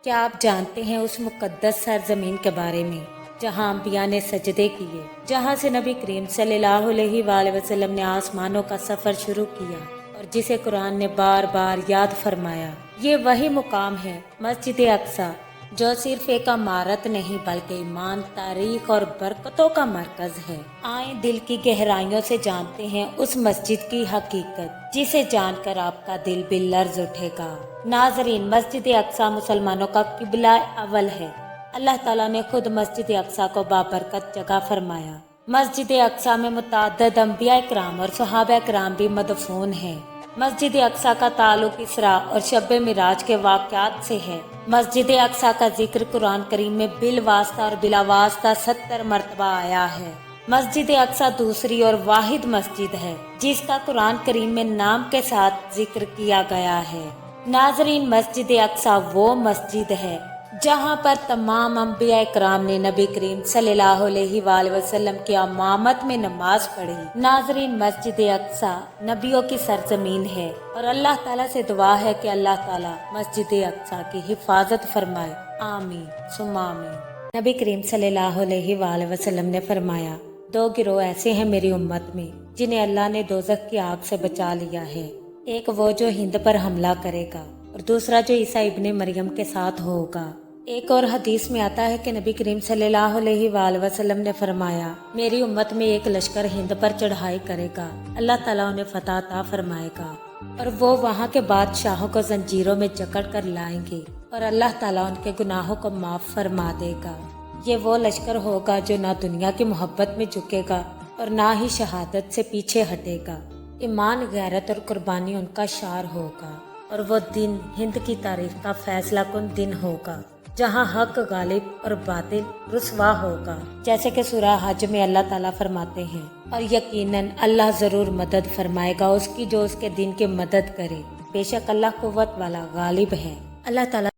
کیا آپ جانتے ہیں اس مقدس سرزمین کے بارے میں جہاں انبیاء نے سجدے کیے، جہاں سے نبی کریم صلی اللہ علیہ وآلہ وسلم نے آسمانوں کا سفر شروع کیا اور جسے قرآن نے بار بار یاد فرمایا؟ یہ وہی مقام ہے، مسجد اقصی، جو صرف ایک عمارت نہیں بلکہ ایمان، تاریخ اور برکتوں کا مرکز ہے۔ آئیں دل کی گہرائیوں سے جانتے ہیں اس مسجد کی حقیقت، جسے جان کر آپ کا دل بھی لرز اٹھے گا۔ ناظرین، مسجد اقصی مسلمانوں کا قبلہ اول ہے۔ اللہ تعالیٰ نے خود مسجد اقصی کو بابرکت جگہ فرمایا۔ مسجد اقصی میں متعدد انبیاء کرام اور صحابہ کرام بھی مدفون ہیں۔ مسجد اقصی کا تعلق اسراء اور شب معراج کے واقعات سے ہے۔ مسجد اقصی کا ذکر قرآن کریم میں بالواسطہ اور بلا واسطہ 70 مرتبہ آیا ہے۔ مسجد اقصی دوسری اور واحد مسجد ہے جس کا قرآن کریم میں نام کے ساتھ ذکر کیا گیا ہے۔ ناظرین، مسجد اقصی وہ مسجد ہے جہاں پر تمام انبیاء کرام نے نبی کریم صلی اللہ علیہ وآلہ وسلم کی امامت میں نماز پڑھی۔ ناظرین، مسجد اقصی نبیوں کی سرزمین ہے اور اللہ تعالیٰ سے دعا ہے کہ اللہ تعالیٰ مسجد اقصی کی حفاظت فرمائے، آمین ثم آمین۔ نبی کریم صلی اللہ علیہ وآلہ وسلم نے فرمایا، دو گروہ ایسے ہیں میری امت میں جنہیں اللہ نے دوزخ کی آگ سے بچا لیا ہے، ایک وہ جو ہند پر حملہ کرے گا اور دوسرا جو عیسیٰ ابن مریم کے ساتھ ہوگا۔ ایک اور حدیث میں آتا ہے کہ نبی کریم صلی اللہ علیہ وآلہ وسلم نے فرمایا، میری امت میں ایک لشکر ہند پر چڑھائی کرے گا، اللہ تعالیٰ انہیں فتح عطا فرمائے گا اور وہ وہاں کے بادشاہوں کو زنجیروں میں جکڑ کر لائیں گے اور اللہ تعالیٰ ان کے گناہوں کو معاف فرما دے گا۔ یہ وہ لشکر ہوگا جو نہ دنیا کی محبت میں جھکے گا اور نہ ہی شہادت سے پیچھے ہٹے گا۔ ایمان، غیرت اور قربانی ان کا شعار ہوگا اور وہ دن ہند کی تاریخ کا فیصلہ کن دن ہوگا جہاں حق غالب اور باطل رسوا ہوگا، جیسے کہ سورہ حج میں اللہ تعالیٰ فرماتے ہیں، اور یقیناً اللہ ضرور مدد فرمائے گا اس کی جو اس کے دین کی مدد کرے، بے شک اللہ قوت والا غالب ہے۔ اللہ تعالیٰ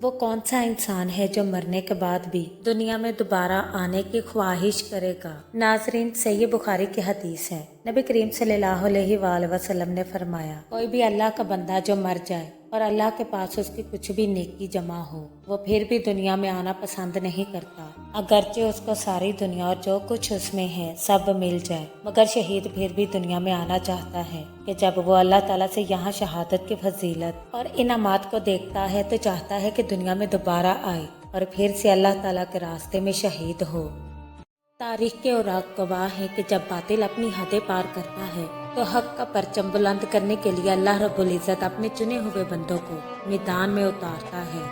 وہ کون سا انسان ہے جو مرنے کے بعد بھی دنیا میں دوبارہ آنے کی خواہش کرے گا؟ ناظرین، صحیح بخاری کی حدیث ہے، نبی کریم صلی اللہ علیہ وآلہ وسلم نے فرمایا، کوئی بھی اللہ کا بندہ جو مر جائے اور اللہ کے پاس اس کی کچھ بھی نیکی جمع ہو، وہ پھر بھی دنیا میں آنا پسند نہیں کرتا، اگرچہ اس کو ساری دنیا اور جو کچھ اس میں ہے سب مل جائے، مگر شہید پھر بھی دنیا میں آنا چاہتا ہے کہ جب وہ اللہ تعالیٰ سے یہاں شہادت کی فضیلت اور انعامات کو دیکھتا ہے تو چاہتا ہے کہ دنیا میں دوبارہ آئے اور پھر سے اللہ تعالیٰ کے راستے میں شہید ہو۔ تاریخ کے اوراق گواہ ہیں کہ جب باطل اپنی حدیں پار کرتا ہے تو حق کا پرچم بلند کرنے کے لیے اللہ رب العزت اپنے چنے ہوئے بندوں کو میدان میں اتارتا ہے۔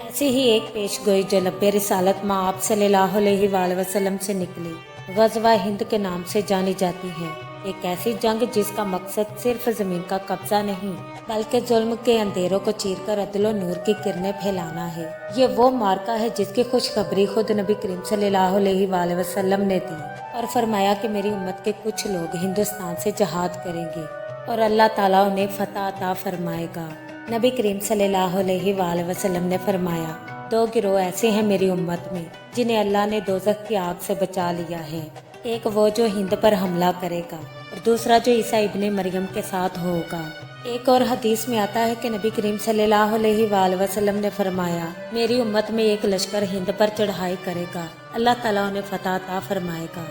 ایسی ہی ایک پیش گوئی جو لب رسالت ماں آپ صلی اللہ علیہ وآلہ وسلم سے نکلی، غزوہ ہند کے نام سے جانی جاتی ہے۔ ایک ایسی جنگ جس کا مقصد صرف زمین کا قبضہ نہیں بلکہ ظلم کے اندھیروں کو چیر کر عدل و نور کی کرنیں پھیلانا ہے۔ یہ وہ معرکہ ہے جس کی خوشخبری خود نبی کریم صلی اللہ علیہ وآلہ وسلم نے دی اور فرمایا کہ میری امت کے کچھ لوگ ہندوستان سے جہاد کریں گے اور اللہ تعالیٰ انہیں فتح عطا فرمائے گا۔ نبی کریم صلی اللہ علیہ وآلہ وسلم نے فرمایا، دو گروہ ایسے ہیں میری امت میں جنہیں اللہ نے دوزخ کی آگ سے بچا لیا ہے، ایک وہ جو ہند پر حملہ کرے گا اور دوسرا جو عیسیٰ ابن مریم کے ساتھ ہوگا۔ ایک اور حدیث میں آتا ہے کہ نبی کریم صلی اللہ علیہ وآلہ وسلم نے فرمایا، میری امت میں ایک لشکر ہند پر چڑھائی کرے گا، اللہ تعالیٰ انہیں فتح عطا فرمائے گا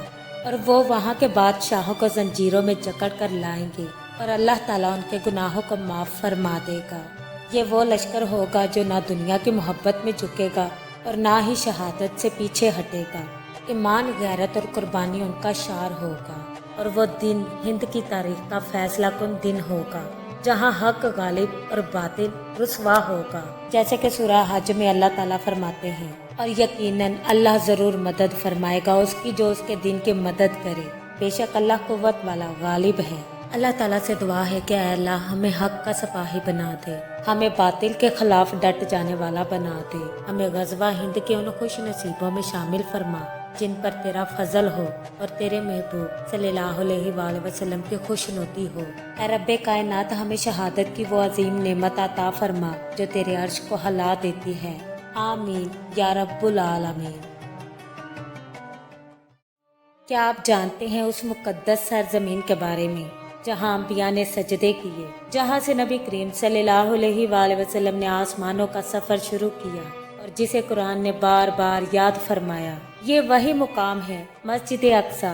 اور وہ وہاں کے بادشاہوں کو زنجیروں میں جکڑ کر لائیں گے اور اللہ تعالیٰ ان کے گناہوں کو معاف فرما دے گا۔ یہ وہ لشکر ہوگا جو نہ دنیا کی محبت میں جھکے گا اور نہ ہی شہادت سے پیچھے ہٹے گا۔ ایمان، غیرت اور قربانی ان کا شعار ہوگا اور وہ دن ہند کی تاریخ کا فیصلہ کن دن ہوگا جہاں حق غالب اور باطل رسوا ہوگا، جیسے کہ سورہ حج میں اللہ تعالیٰ فرماتے ہیں، اور یقیناً اللہ ضرور مدد فرمائے گا اس کی جو اس کے دین کی مدد کرے، بے شک اللہ قوت والا غالب ہے۔ اللہ تعالیٰ سے دعا ہے کہ اے اللہ ہمیں حق کا سپاہی بنا دے، ہمیں باطل کے خلاف ڈٹ جانے والا بنا دے، ہمیں غزوہ ہند کے ان خوش نصیبوں میں شامل فرما جن پر تیرا فضل ہو اور تیرے محبوب صلی اللہ علیہ وآلہ وسلم کی خوشنودی ہو۔ اے رب کائنات، ہمیں شہادت کی وہ عظیم نعمت عطا فرما جو تیرے عرش کو ہلا دیتی ہے، آمین یا رب العالمین۔ کیا آپ جانتے ہیں اس مقدس سرزمین کے بارے میں جہاں انبیاء نے سجدے کیے، جہاں سے نبی کریم صلی اللہ علیہ وآلہ وسلم نے آسمانوں کا سفر شروع کیا اور جسے قرآن نے بار بار یاد فرمایا۔ یہ وہی مقام ہے مسجد اقصی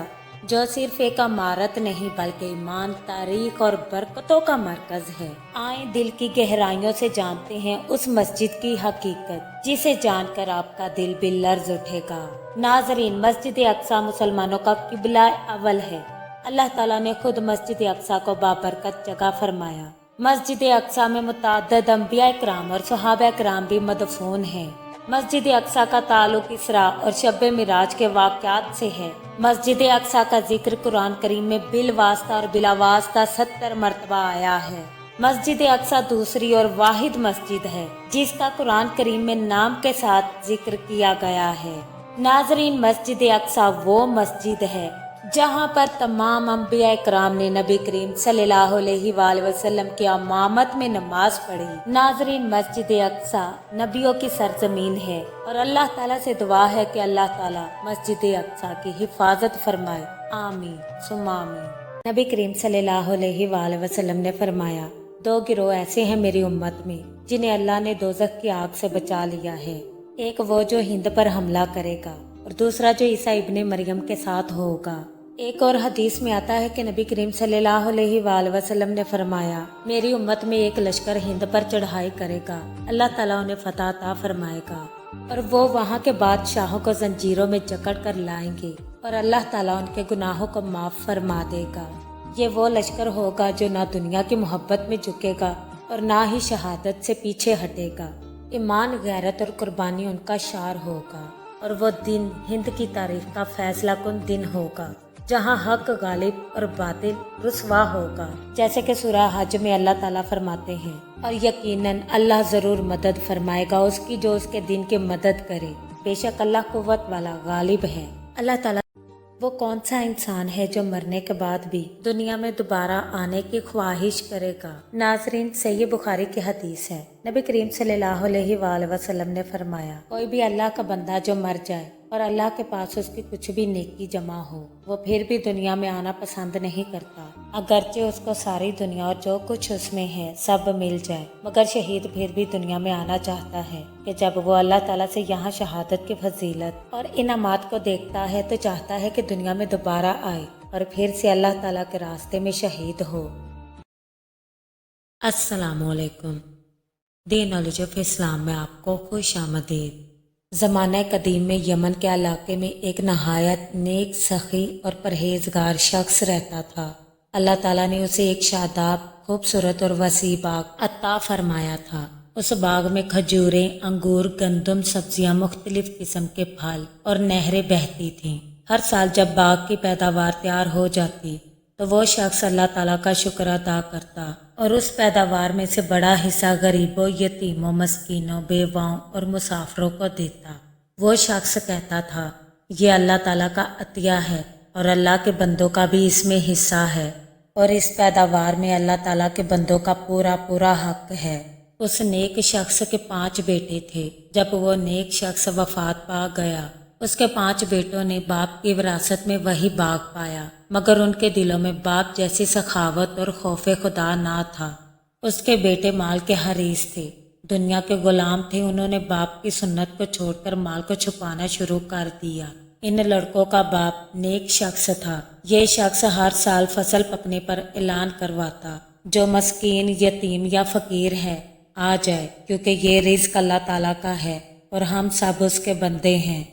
جو صرف ایک عمارت نہیں بلکہ ایمان، تاریخ اور برکتوں کا مرکز ہے۔ آئیں دل کی گہرائیوں سے جانتے ہیں اس مسجد کی حقیقت جسے جان کر آپ کا دل بھی لرز اٹھے گا۔ ناظرین، مسجد اقصی مسلمانوں کا قبلہ اول ہے۔ اللہ تعالیٰ نے خود مسجد اقصی کو بابرکت جگہ فرمایا۔ مسجد اقصی میں متعدد انبیاء کرام اور صحابہ کرام بھی مدفون ہیں۔ مسجد اقصی کا تعلق اسراء اور شب معراج کے واقعات سے ہے۔ مسجد اقصی کا ذکر قرآن کریم میں بالواسطہ اور بلا واسطہ 70 مرتبہ آیا ہے۔ مسجد اقصی دوسری اور واحد مسجد ہے جس کا قرآن کریم میں نام کے ساتھ ذکر کیا گیا ہے۔ ناظرین، مسجد اقصی وہ مسجد ہے جہاں پر تمام انبیاء کرام نے نبی کریم صلی اللہ علیہ وآلہ وسلم کی امامت میں نماز پڑھی۔ ناظرین، مسجد اقصی نبیوں کی سرزمین ہے اور اللہ تعالیٰ سے دعا ہے کہ اللہ تعالیٰ مسجد اقصی کی حفاظت فرمائے، آمین ثم آمین۔ نبی کریم صلی اللہ علیہ وآلہ وسلم نے فرمایا، 2 گروہ ایسے ہیں میری امت میں جنہیں اللہ نے دوزخ کی آگ سے بچا لیا ہے۔ ایک وہ جو ہند پر حملہ کرے گا اور دوسرا جو عیسیٰ ابن مریم کے ساتھ ہوگا۔ ایک اور حدیث میں آتا ہے کہ نبی کریم صلی اللہ علیہ وآلہ وسلم نے فرمایا، میری امت میں ایک لشکر ہند پر چڑھائی کرے گا، اللہ تعالیٰ انہیں فتح عطا فرمائے گا اور وہ وہاں کے بادشاہوں کو زنجیروں میں جکڑ کر لائیں گے اور اللہ تعالیٰ ان کے گناہوں کو معاف فرما دے گا۔ یہ وہ لشکر ہوگا جو نہ دنیا کی محبت میں جھکے گا اور نہ ہی شہادت سے پیچھے ہٹے گا۔ ایمان، غیرت اور قربانی ان کا شعار ہوگا اور وہ دن ہند کی تاریخ کا فیصلہ کن دن ہوگا جہاں حق غالب اور باطل رسوا ہوگا، جیسے کہ سورہ حج میں اللہ تعالیٰ فرماتے ہیں، اور یقیناً اللہ ضرور مدد فرمائے گا اس کی جو اس کے دین کی مدد کرے، بے شک اللہ قوت والا غالب ہے۔ اللہ تعالیٰ وہ کون سا انسان ہے جو مرنے کے بعد بھی دنیا میں دوبارہ آنے کی خواہش کرے گا؟ ناظرین، صحیح بخاری کی حدیث ہے، نبی کریم صلی اللہ علیہ وآلہ وسلم نے فرمایا، کوئی بھی اللہ کا بندہ جو مر جائے اور اللہ کے پاس اس کی کچھ بھی نیکی جمع ہو، وہ پھر بھی دنیا میں آنا پسند نہیں کرتا، اگرچہ اس کو ساری دنیا اور جو کچھ اس میں ہے سب مل جائے، مگر شہید پھر بھی دنیا میں آنا چاہتا ہے کہ جب وہ اللہ تعالیٰ سے یہاں شہادت کی فضیلت اور انعامات کو دیکھتا ہے تو چاہتا ہے کہ دنیا میں دوبارہ آئے اور پھر سے اللہ تعالیٰ کے راستے میں شہید ہو۔ السلام علیکم، دی نالج آف اسلام میں آپ کو خوش آمدید۔ زمانہ قدیم میں یمن کے علاقے میں ایک نہایت نیک، سخی اور پرہیزگار شخص رہتا تھا۔ اللہ تعالیٰ نے اسے ایک شاداب، خوبصورت اور وسیع باغ عطا فرمایا تھا۔ اس باغ میں کھجوریں، انگور، گندم، سبزیاں، مختلف قسم کے پھل اور نہریں بہتی تھیں۔ ہر سال جب باغ کی پیداوار تیار ہو جاتی تو وہ شخص اللہ تعالیٰ کا شکر ادا کرتا اور اس پیداوار میں سے بڑا حصہ غریبوں، یتیموں، مسکینوں، بیواؤں اور مسافروں کو دیتا۔ وہ شخص کہتا تھا، یہ اللہ تعالیٰ کا عطیہ ہے اور اللہ کے بندوں کا بھی اس میں حصہ ہے اور اس پیداوار میں اللہ تعالیٰ کے بندوں کا پورا پورا حق ہے۔ اس نیک شخص کے 5 بیٹے تھے۔ جب وہ نیک شخص وفات پا گیا، اس کے 5 بیٹوں نے باپ کی وراثت میں وہی باغ پایا، مگر ان کے دلوں میں باپ جیسی سخاوت اور خوف خدا نہ تھا۔ اس کے بیٹے مال کے حریص تھے، دنیا کے غلام تھے۔ انہوں نے باپ کی سنت کو چھوڑ کر مال کو چھپانا شروع کر دیا۔ ان لڑکوں کا باپ نیک شخص تھا۔ یہ شخص ہر سال فصل پکنے پر اعلان کرواتا، جو مسکین، یتیم یا فقیر ہے آ جائے، کیونکہ یہ رزق اللہ تعالیٰ کا ہے اور ہم سب اس کے بندے ہیں۔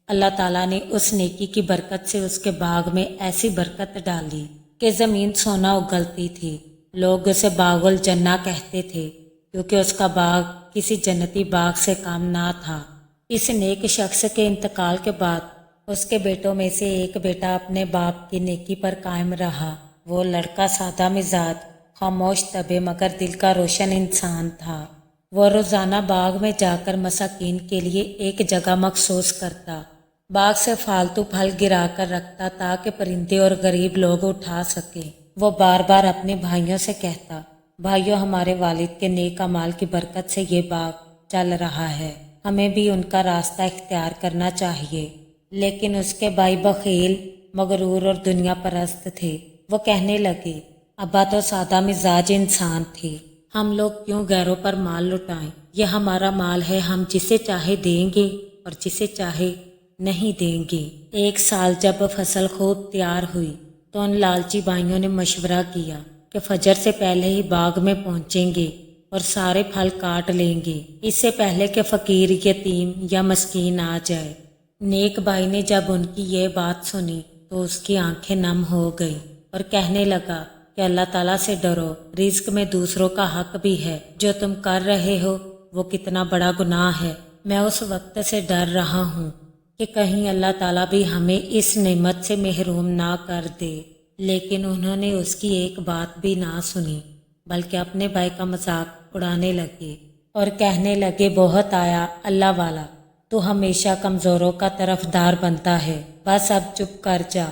اللہ تعالیٰ نے اس نیکی کی برکت سے اس کے باغ میں ایسی برکت ڈالی کہ زمین سونا اگلتی تھی۔ لوگ اسے باغ الجنہ کہتے تھے کیونکہ اس کا باغ کسی جنتی باغ سے کم نہ تھا۔ اس نیک شخص کے انتقال کے بعد اس کے بیٹوں میں سے ایک بیٹا اپنے باپ کی نیکی پر قائم رہا۔ وہ لڑکا سادہ مزاج، خاموش طبع مگر دل کا روشن انسان تھا۔ وہ روزانہ باغ میں جا کر مساکین کے لیے ایک جگہ مخصوص کرتا، باغ سے فالتو پھل گرا کر رکھتا تاکہ پرندے اور غریب لوگ اٹھا سکیں۔ وہ بار بار اپنے بھائیوں سے کہتا، بھائیوں، ہمارے والد کے نیک اعمال کی برکت سے یہ باغ چل رہا ہے، ہمیں بھی ان کا راستہ اختیار کرنا چاہیے۔ لیکن اس کے بھائی بخیل، مغرور اور دنیا پرست تھے۔ وہ کہنے لگے، ابا تو سادہ مزاج انسان تھے، ہم لوگ کیوں غیروں پر مال لٹائیں؟ یہ ہمارا مال ہے، ہم جسے چاہے دیں گے اور جسے چاہے نہیں دیں گے۔ ایک سال جب فصل خوب تیار ہوئی تو ان لالچی بھائیوں نے مشورہ کیا کہ فجر سے پہلے ہی باغ میں پہنچیں گے اور سارے پھل کاٹ لیں گے، اس سے پہلے کہ فقیر، یتیم یا مسکین آ جائے۔ نیک بھائی نے جب ان کی یہ بات سنی تو اس کی آنکھیں نم ہو گئی اور کہنے لگا کہ اللہ تعالیٰ سے ڈرو، رزق میں دوسروں کا حق بھی ہے، جو تم کر رہے ہو وہ کتنا بڑا گناہ ہے۔ میں اس وقت سے ڈر رہا ہوں کہ کہیں اللہ تعالیٰ بھی ہمیں اس نعمت سے محروم نہ کر دے۔ لیکن انہوں نے اس کی ایک بات بھی نہ سنی، بلکہ اپنے بھائی کا مذاق اڑانے لگے اور کہنے لگے، بہت آیا اللہ والا، تو ہمیشہ کمزوروں کا طرفدار بنتا ہے، بس اب چپ کر جا،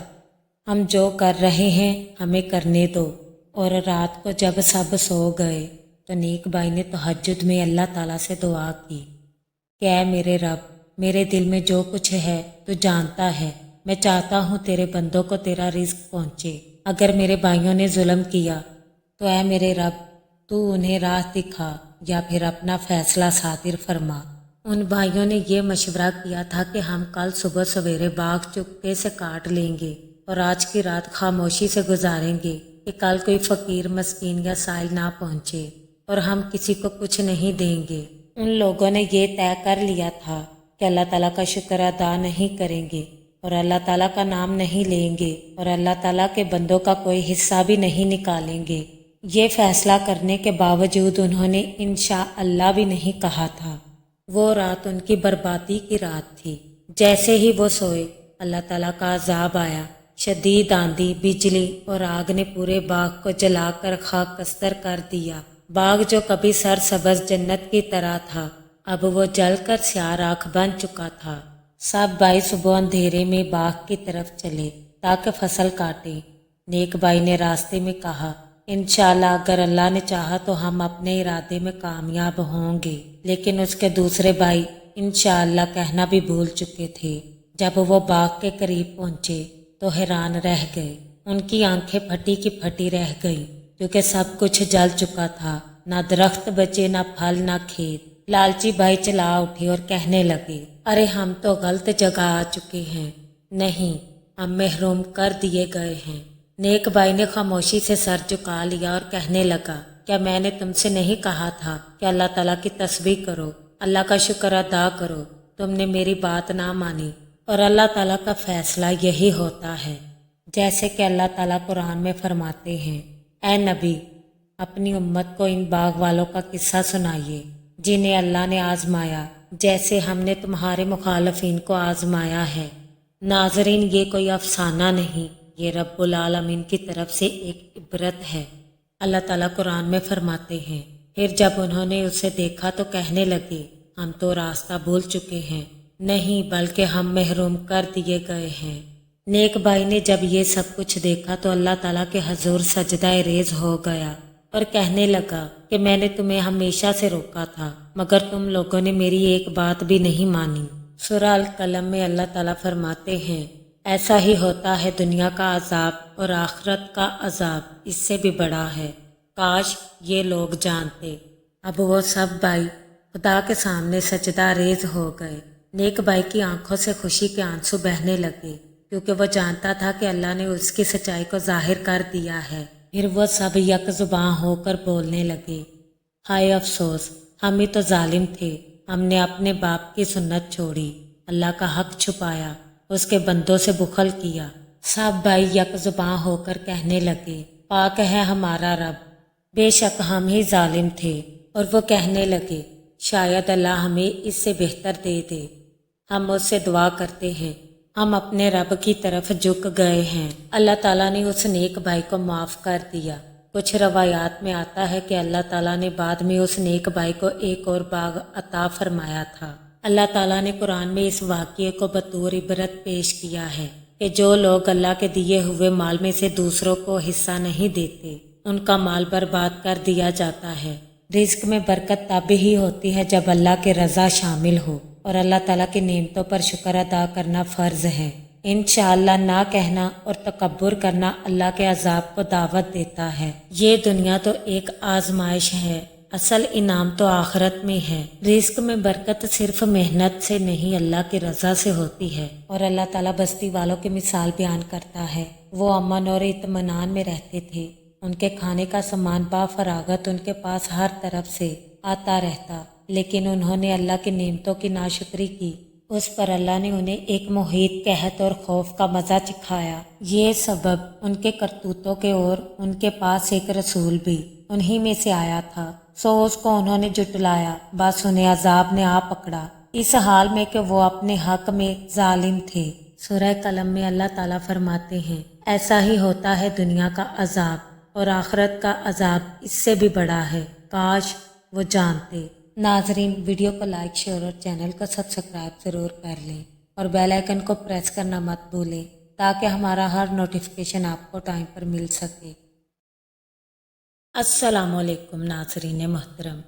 ہم جو کر رہے ہیں ہمیں کرنے دو۔ اور رات کو جب سب سو گئے تو نیک بھائی نے تہجد میں اللہ تعالیٰ سے دعا کی کہ اے میرے رب، میرے دل میں جو کچھ ہے تو جانتا ہے، میں چاہتا ہوں تیرے بندوں کو تیرا رزق پہنچے۔ اگر میرے بھائیوں نے ظلم کیا تو اے میرے رب تو انہیں راہ دکھا یا پھر اپنا فیصلہ صادر فرما۔ ان بھائیوں نے یہ مشورہ کیا تھا کہ ہم کل صبح سویرے باغ چپکے سے کاٹ لیں گے اور آج کی رات خاموشی سے گزاریں گے کہ کل کوئی فقیر، مسکین یا سائل نہ پہنچے، اور ہم کسی کو کچھ نہیں دیں گے۔ ان لوگوں نے یہ طے کر لیا تھا کہ اللہ تعالیٰ کا شکر ادا نہیں کریں گے اور اللہ تعالیٰ کا نام نہیں لیں گے اور اللہ تعالیٰ کے بندوں کا کوئی حصہ بھی نہیں نکالیں گے۔ یہ فیصلہ کرنے کے باوجود انہوں نے انشاءاللہ بھی نہیں کہا تھا۔ وہ رات ان کی بربادی کی رات تھی۔ جیسے ہی وہ سوئے اللہ تعالیٰ کا عذاب آیا، شدید آندھی، بجلی اور آگ نے پورے باغ کو جلا کر خاکستر کر دیا۔ باغ جو کبھی سرسبز جنت کی طرح تھا اب وہ جل کر سیاہ راکھ بن چکا تھا۔ سب بھائی صبح اندھیرے میں باغ کی طرف چلے تاکہ فصل کاٹیں۔ نیک بھائی نے راستے میں کہا، انشاءاللہ اگر اللہ نے چاہا تو ہم اپنے ارادے میں کامیاب ہوں گے۔ لیکن اس کے دوسرے بھائی انشاءاللہ کہنا بھی بھول چکے تھے۔ جب وہ باغ کے قریب پہنچے تو حیران رہ گئے۔ ان کی آنکھیں پھٹی کی پھٹی رہ گئیں کیونکہ سب کچھ جل چکا تھا، نہ درخت بچے، نہ پھل، نہ کھیت۔ لالچی بھائی چلا اٹھے اور کہنے لگے، ارے ہم تو غلط جگہ آ چکے ہیں، نہیں، ہم محروم کر دیے گئے ہیں۔ نیک بھائی نے خاموشی سے سر جھکا لیا اور کہنے لگا، کیا میں نے تم سے نہیں کہا تھا کہ اللہ تعالیٰ کی تسبیح کرو، اللہ کا شکر ادا کرو؟ تم نے میری بات نہ مانی، اور اللہ تعالیٰ کا فیصلہ یہی ہوتا ہے۔ جیسے کہ اللہ تعالیٰ قرآن میں فرماتے ہیں، اے نبی، اپنی امت کو ان باغ والوں کا قصہ سنائیے جنہیں اللہ نے آزمایا جیسے ہم نے تمہارے مخالفین کو آزمایا ہے۔ ناظرین، یہ کوئی افسانہ نہیں، یہ رب العالمین کی طرف سے ایک عبرت ہے۔ اللہ تعالیٰ قرآن میں فرماتے ہیں، پھر جب انہوں نے اسے دیکھا تو کہنے لگے، ہم تو راستہ بھول چکے ہیں، نہیں بلکہ ہم محروم کر دیے گئے ہیں۔ نیک بھائی نے جب یہ سب کچھ دیکھا تو اللہ تعالیٰ کے حضور سجدہ ریز ہو گیا اور کہنے لگا کہ میں نے تمہیں ہمیشہ سے روکا تھا مگر تم لوگوں نے میری ایک بات بھی نہیں مانی۔ سورہ القلم میں اللہ تعالیٰ فرماتے ہیں، ایسا ہی ہوتا ہے دنیا کا عذاب اور آخرت کا عذاب اس سے بھی بڑا ہے، کاش یہ لوگ جانتے۔ اب وہ سب بھائی خدا کے سامنے سجدہ ریز ہو گئے۔ نیک بھائی کی آنکھوں سے خوشی کے آنسو بہنے لگے کیونکہ وہ جانتا تھا کہ اللہ نے اس کی سچائی کو ظاہر کر دیا ہے۔ پھر وہ سب یک زباں ہو کر بولنے لگے، ہائے افسوس، ہم ہی تو ظالم تھے، ہم نے اپنے باپ کی سنت چھوڑی، اللہ کا حق چھپایا، اس کے بندوں سے بخل کیا۔ سب بھائی یک زباں ہو کر کہنے لگے، پاک ہے ہمارا رب، بے شک ہم ہی ظالم تھے۔ اور وہ کہنے لگے، شاید اللہ ہمیں اس سے بہتر دے دے۔ ہم اس سے دعا کرتے ہیں، ہم اپنے رب کی طرف جھک گئے ہیں۔ اللہ تعالیٰ نے اس نیک بھائی کو معاف کر دیا۔ کچھ روایات میں آتا ہے کہ اللہ تعالیٰ نے بعد میں اس نیک بھائی کو ایک اور باغ عطا فرمایا تھا۔ اللہ تعالیٰ نے قرآن میں اس واقعے کو بطور عبرت پیش کیا ہے کہ جو لوگ اللہ کے دیے ہوئے مال میں سے دوسروں کو حصہ نہیں دیتے، ان کا مال برباد کر دیا جاتا ہے۔ رزق میں برکت تب ہی ہوتی ہے جب اللہ کی رضا شامل ہو اور اللہ تعالیٰ کی نعمتوں پر شکر ادا کرنا فرض ہے۔ انشاءاللہ نہ کہنا اور تکبر کرنا اللہ کے عذاب کو دعوت دیتا ہے۔ یہ دنیا تو ایک آزمائش ہے، اصل انعام تو آخرت میں ہے۔ رزق میں برکت صرف محنت سے نہیں، اللہ کی رضا سے ہوتی ہے۔ اور اللہ تعالیٰ بستی والوں کی مثال بیان کرتا ہے۔ وہ امن اور اطمینان میں رہتے تھے، ان کے کھانے کا سامان بافراغت ان کے پاس ہر طرف سے آتا رہتا، لیکن انہوں نے اللہ کی نعمتوں کی ناشکری کی۔ اس پر اللہ نے انہیں ایک محیط قحط اور خوف کا مزہ چکھایا۔ یہ سبب ان کے کرتوتوں کے، اور ان کے پاس ایک رسول بھی انہی میں سے آیا تھا، سو اس کو انہوں نے جھٹلایا، بس انہیں عذاب نے آ پکڑا، اس حال میں کہ وہ اپنے حق میں ظالم تھے۔ سورہ قلم میں اللہ تعالیٰ فرماتے ہیں، ایسا ہی ہوتا ہے دنیا کا عذاب، اور آخرت کا عذاب اس سے بھی بڑا ہے، کاش وہ جانتے۔ ناظرین، ویڈیو کو لائک، شیئر اور چینل کو سبسکرائب ضرور کر لیں، اور بیل آئیکن کو پریس کرنا مت بھولیں تاکہ ہمارا ہر نوٹیفیکیشن آپ کو ٹائم پر مل سکے۔ السلام علیکم ناظرین محترم،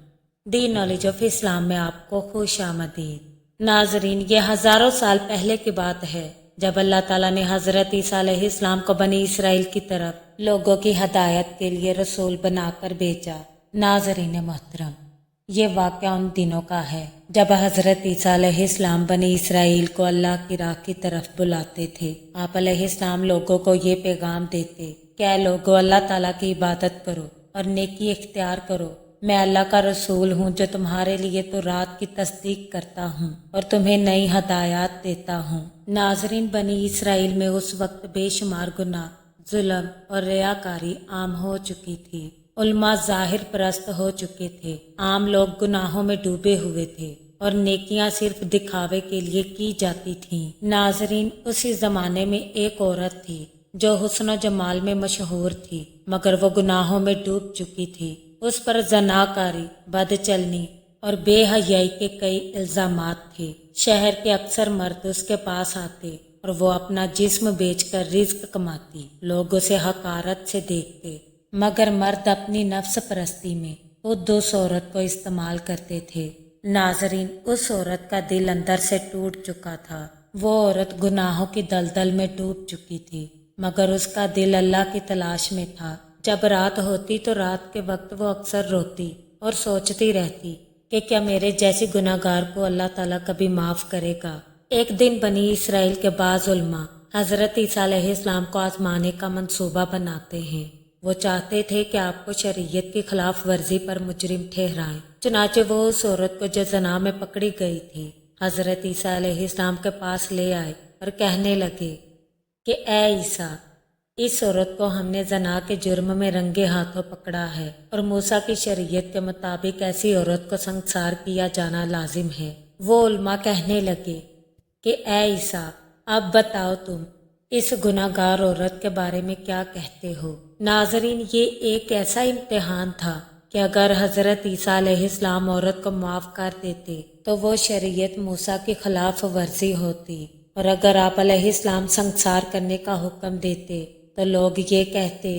دی نالج آف اسلام میں آپ کو خوش آمدید۔ ناظرین، یہ ہزاروں سال پہلے کی بات ہے جب اللہ تعالیٰ نے حضرت عیسیٰ علیہ السلام کو بنی اسرائیل کی طرف لوگوں کی ہدایت کے لیے رسول بنا کر بھیجا۔ ناظرین محترم، یہ واقعہ ان دنوں کا ہے جب حضرت عیسیٰ علیہ السلام بنی اسرائیل کو اللہ کی راہ کی طرف بلاتے تھے۔ آپ علیہ السلام لوگوں کو یہ پیغام دیتے کہ اے لوگو، اللہ تعالیٰ کی عبادت کرو اور نیکی اختیار کرو۔ میں اللہ کا رسول ہوں جو تمہارے لیے تو رات کی تصدیق کرتا ہوں اور تمہیں نئی ہدایات دیتا ہوں۔ ناظرین، بنی اسرائیل میں اس وقت بے شمار گناہ، ظلم اور ریاکاری عام ہو چکی تھی۔ علماء ظاہر پرست ہو چکے تھے، عام لوگ گناہوں میں ڈوبے ہوئے تھے، اور نیکیاں صرف دکھاوے کے لیے کی جاتی تھیں۔ ناظرین، اسی زمانے میں ایک عورت تھی جو حسن و جمال میں مشہور تھی، مگر وہ گناہوں میں ڈوب چکی تھی۔ اس پر زناکاری، بد چلنی اور بے حیائی کے کئی الزامات تھے۔ شہر کے اکثر مرد اس کے پاس آتے اور وہ اپنا جسم بیچ کر رزق کماتی، لوگ اسے حقارت سے دیکھتے، مگر مرد اپنی نفس پرستی میں خود اس عورت کو استعمال کرتے تھے۔ ناظرین، اس عورت کا دل اندر سے ٹوٹ چکا تھا۔ وہ عورت گناہوں کی دلدل میں ڈوب چکی تھی، مگر اس کا دل اللہ کی تلاش میں تھا۔ جب رات ہوتی تو رات کے وقت وہ اکثر روتی اور سوچتی رہتی کہ کیا میرے جیسی گناہ گار کو اللہ تعالیٰ کبھی معاف کرے گا۔ ایک دن بنی اسرائیل کے بعض علماء حضرت عیسیٰ علیہ السلام کو آزمانے کا منصوبہ بناتے ہیں۔ وہ چاہتے تھے کہ آپ کو شریعت کی خلاف ورزی پر مجرم ٹھہرائیں۔ چنانچہ وہ اس عورت کو جو زنا میں پکڑی گئی تھی حضرت عیسیٰ علیہ السلام کے پاس لے آئے اور کہنے لگے کہ اے عیسیٰ، اس عورت کو ہم نے زنا کے جرم میں رنگے ہاتھوں پکڑا ہے، اور موسیٰ کی شریعت کے مطابق ایسی عورت کو سنگسار کیا جانا لازم ہے۔ وہ علماء کہنے لگے کہ اے عیسیٰ، اب بتاؤ تم اس گناہ گار عورت کے بارے میں کیا کہتے ہو۔ ناظرین، یہ ایک ایسا امتحان تھا کہ اگر حضرت عیسیٰ علیہ السلام عورت کو معاف کر دیتے تو وہ شریعت موسیٰ کی خلاف ورزی ہوتی، اور اگر آپ علیہ السلام سنگسار کرنے کا حکم دیتے تو لوگ یہ کہتے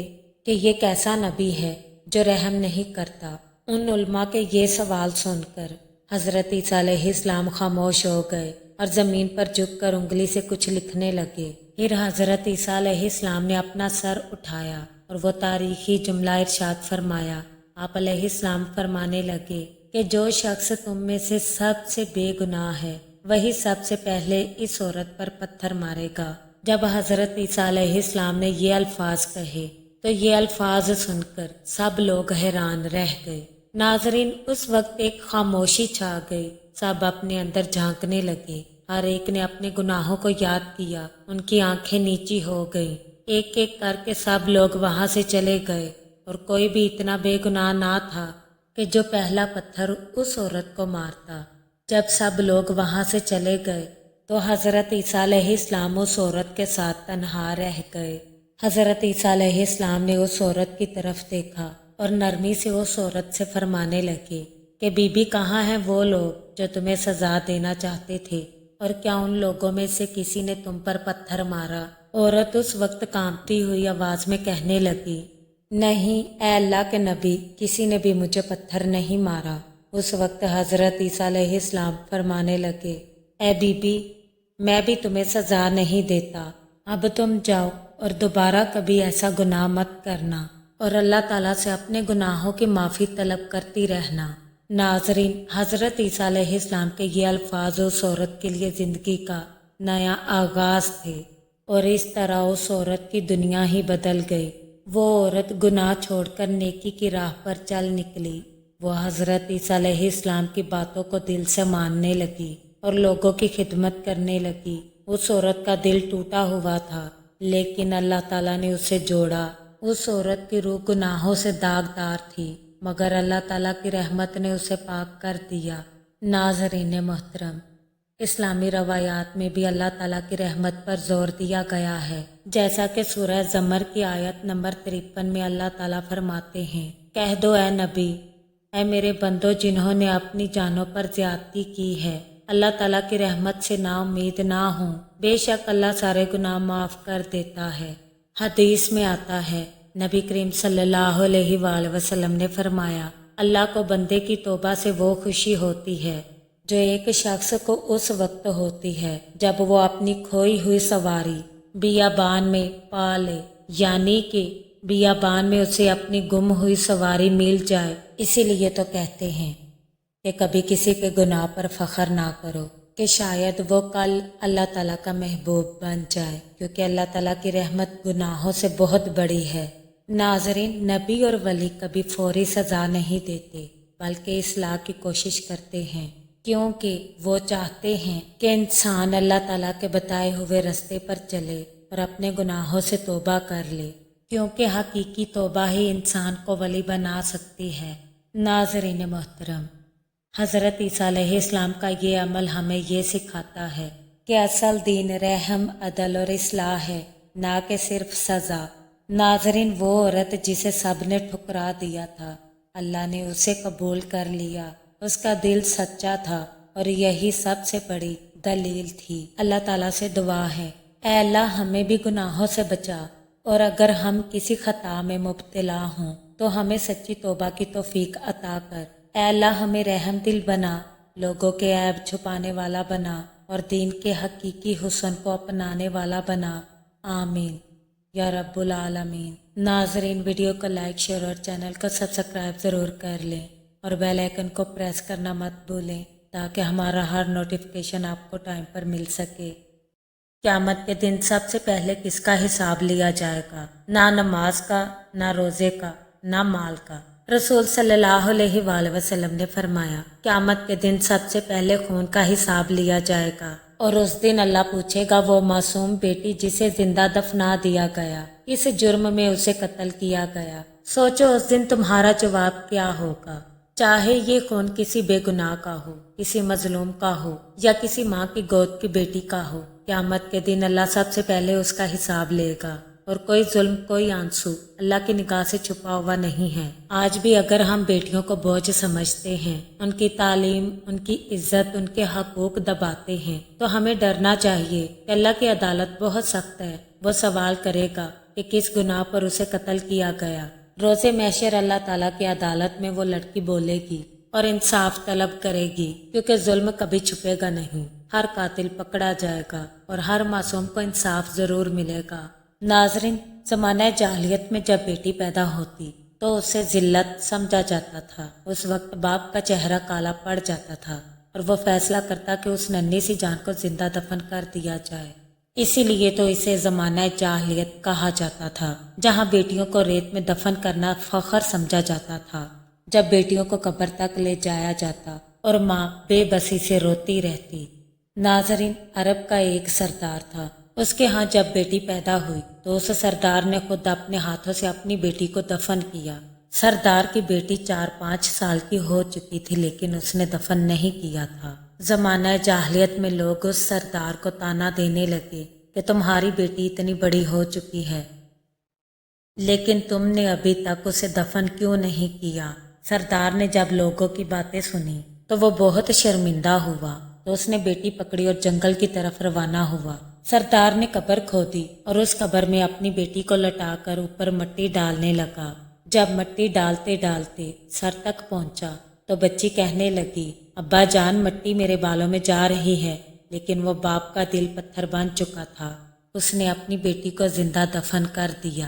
کہ یہ کیسا نبی ہے جو رحم نہیں کرتا۔ ان علماء کے یہ سوال سن کر حضرت عیسیٰ علیہ السلام خاموش ہو گئے اور زمین پر جھک کر انگلی سے کچھ لکھنے لگے۔ پھر حضرت عیسیٰ علیہ السلام نے اپنا سر اٹھایا اور وہ تاریخی جملہ ارشاد فرمایا۔ آپ علیہ السلام فرمانے لگے کہ جو شخص تم میں سے سب سے بے گناہ ہے وہی سب سے پہلے اس عورت پر پتھر مارے گا۔ جب حضرت عیسیٰ علیہ السلام نے یہ الفاظ کہے تو یہ الفاظ سن کر سب لوگ حیران رہ گئے۔ ناظرین، اس وقت ایک خاموشی چھا گئی، سب اپنے اندر جھانکنے لگے، ہر ایک نے اپنے گناہوں کو یاد کیا، ان کی آنکھیں نیچی ہو گئیں، ایک ایک کر کے سب لوگ وہاں سے چلے گئے، اور کوئی بھی اتنا بے گناہ نہ تھا کہ جو پہلا پتھر اس عورت کو مارتا۔ جب سب لوگ وہاں سے چلے گئے تو حضرت عیسیٰ علیہ السلام اس عورت کے ساتھ تنہا رہ گئے۔ حضرت عیسیٰ علیہ السلام نے اس عورت کی طرف دیکھا اور نرمی سے اس عورت سے فرمانے لگے کہ بی بی، کہاں ہیں وہ لوگ جو تمہیں سزا دینا چاہتے تھے، اور کیا ان لوگوں میں سے کسی نے تم پر پتھر مارا؟ عورت اس وقت کانپتی ہوئی آواز میں کہنے لگی، نہیں اے اللہ کے نبی، کسی نے بھی مجھے پتھر نہیں مارا۔ اس وقت حضرت عیسیٰ علیہ السلام فرمانے لگے، اے بی بی، میں بھی تمہیں سزا نہیں دیتا، اب تم جاؤ اور دوبارہ کبھی ایسا گناہ مت کرنا۔ اور اللہ تعالیٰ سے اپنے گناہوں کی معافی طلب کرتی رہنا۔ ناظرین، حضرت عیسیٰ علیہ السلام کے یہ الفاظ اس عورت کے لیے زندگی کا نیا آغاز تھے، اور اس طرح اس عورت کی دنیا ہی بدل گئی۔ وہ عورت گناہ چھوڑ کر نیکی کی راہ پر چل نکلی۔ وہ حضرت عیسیٰ علیہ السلام کی باتوں کو دل سے ماننے لگی اور لوگوں کی خدمت کرنے لگی۔ اس عورت کا دل ٹوٹا ہوا تھا، لیکن اللہ تعالیٰ نے اسے جوڑا۔ اس عورت کی روح گناہوں سے داغدار تھی، مگر اللہ تعالیٰ کی رحمت نے اسے پاک کر دیا۔ ناظرین محترم، اسلامی روایات میں بھی اللہ تعالیٰ کی رحمت پر زور دیا گیا ہے، جیسا کہ سورہ زمر کی آیت نمبر 53 میں اللہ تعالیٰ فرماتے ہیں، کہہ دو اے نبی، اے میرے بندو جنہوں نے اپنی جانوں پر زیادتی کی ہے، اللہ تعالیٰ کی رحمت سے نا امید نہ ہوں، بے شک اللہ سارے گناہ معاف کر دیتا ہے۔ حدیث میں آتا ہے، نبی کریم صلی اللہ علیہ وآلہ وسلم نے فرمایا، اللہ کو بندے کی توبہ سے وہ خوشی ہوتی ہے جو ایک شخص کو اس وقت ہوتی ہے جب وہ اپنی کھوئی ہوئی سواری بیابان میں پا لے، یعنی کہ بیابان میں اسے اپنی گم ہوئی سواری مل جائے۔ اسی لیے تو کہتے ہیں کہ کبھی کسی کے گناہ پر فخر نہ کرو، کہ شاید وہ کل اللہ تعالیٰ کا محبوب بن جائے، کیونکہ اللہ تعالیٰ کی رحمت گناہوں سے بہت بڑی ہے۔ ناظرین، نبی اور ولی کبھی فوری سزا نہیں دیتے، بلکہ اصلاح کی کوشش کرتے ہیں، کیونکہ وہ چاہتے ہیں کہ انسان اللہ تعالیٰ کے بتائے ہوئے راستے پر چلے اور اپنے گناہوں سے توبہ کر لے، کیونکہ حقیقی توبہ ہی انسان کو ولی بنا سکتی ہے۔ ناظرین محترم، حضرت عیسیٰ علیہ السلام کا یہ عمل ہمیں یہ سکھاتا ہے کہ اصل دین رحم، عدل اور اصلاح ہے، نہ کہ صرف سزا۔ ناظرین، وہ عورت جسے سب نے ٹھکرا دیا تھا، اللہ نے اسے قبول کر لیا۔ اس کا دل سچا تھا اور یہی سب سے بڑی دلیل تھی۔ اللہ تعالیٰ سے دعا ہے، اے اللہ ہمیں بھی گناہوں سے بچا، اور اگر ہم کسی خطا میں مبتلا ہوں تو ہمیں سچی توبہ کی توفیق عطا کر۔ اے اللہ ہمیں رحم دل بنا، لوگوں کے عیب چھپانے والا بنا، اور دین کے حقیقی حسن کو اپنانے والا بنا۔ آمین یا رب العالمین۔ ناظرین، ویڈیو کو لائک، شیئر اور چینل کو سبسکرائب ضرور کر لیں، اور بیل آئیکن کو پریس کرنا مت بھولیں تاکہ ہمارا ہر نوٹیفیکیشن آپ کو ٹائم پر مل سکے۔ قیامت کے دن سب سے پہلے کس کا حساب لیا جائے گا؟ نہ نماز کا، نہ روزے کا، نہ مال کا۔ رسول صلی اللہ علیہ وآلہ وسلم نے فرمایا، قیامت کے دن سب سے پہلے خون کا حساب لیا جائے گا، اور اس دن اللہ پوچھے گا وہ معصوم بیٹی جسے زندہ دفنا دیا گیا، اس جرم میں اسے قتل کیا گیا۔ سوچو اس دن تمہارا جواب کیا ہوگا، چاہے یہ خون کسی بے گناہ کا ہو، کسی مظلوم کا ہو، یا کسی ماں کی گود کی بیٹی کا ہو۔ قیامت کے دن اللہ سب سے پہلے اس کا حساب لے گا، اور کوئی ظلم، کوئی آنسو اللہ کی نگاہ سے چھپا ہوا نہیں ہے۔ آج بھی اگر ہم بیٹیوں کو بوجھ سمجھتے ہیں، ان کی تعلیم، ان کی عزت، ان کے حقوق دباتے ہیں، تو ہمیں ڈرنا چاہیے کہ اللہ کی عدالت بہت سخت ہے۔ وہ سوال کرے گا کہ کس گناہ پر اسے قتل کیا گیا۔ روز محشر اللہ تعالیٰ کی عدالت میں وہ لڑکی بولے گی اور انصاف طلب کرے گی، کیونکہ ظلم کبھی چھپے گا نہیں۔ ہر قاتل پکڑا جائے گا اور ہر معصوم کو انصاف ضرور ملے گا۔ ناظرین، زمانہ جاہلیت میں جب بیٹی پیدا ہوتی تو اسے ذلت سمجھا جاتا تھا۔ اس وقت باپ کا چہرہ کالا پڑ جاتا تھا اور وہ فیصلہ کرتا کہ اس ننھی سی جان کو زندہ دفن کر دیا جائے۔ اسی لیے تو اسے زمانہ جاہلیت کہا جاتا تھا، جہاں بیٹیوں کو ریت میں دفن کرنا فخر سمجھا جاتا تھا۔ جب بیٹیوں کو قبر تک لے جایا جاتا اور ماں بے بسی سے روتی رہتی۔ ناظرین، عرب کا ایک سردار تھا، اس کے ہاں جب بیٹی پیدا ہوئی تو اس سردار نے خود اپنے ہاتھوں سے اپنی بیٹی کو دفن کیا۔ سردار کی بیٹی 4-5 سال کی ہو چکی تھی، لیکن اس نے دفن نہیں کیا تھا۔ زمانہ جاہلیت میں لوگ اس سردار کو طعنہ دینے لگے کہ تمہاری بیٹی اتنی بڑی ہو چکی ہے، لیکن تم نے ابھی تک اسے دفن کیوں نہیں کیا؟ سردار نے جب لوگوں کی باتیں سنی تو وہ بہت شرمندہ ہوا، تو اس نے بیٹی پکڑی اور جنگل کی طرف روانہ ہوا۔ سردار نے قبر کھودی اور اس قبر میں اپنی بیٹی کو لٹا کر اوپر مٹی ڈالنے لگا۔ جب مٹی ڈالتے ڈالتے سر تک پہنچا تو بچی کہنے لگی، ابا جان، مٹی میرے بالوں میں جا رہی ہے، لیکن وہ باپ کا دل پتھر بن چکا تھا۔ اس نے اپنی بیٹی کو زندہ دفن کر دیا۔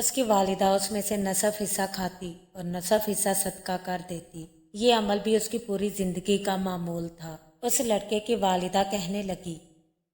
اس کی والدہ اس میں سے نصف حصہ کھاتی اور نصف حصہ صدقہ کر دیتی۔ یہ عمل بھی اس کی پوری زندگی کا معمول تھا۔ اس لڑکے کی والدہ کہنے لگی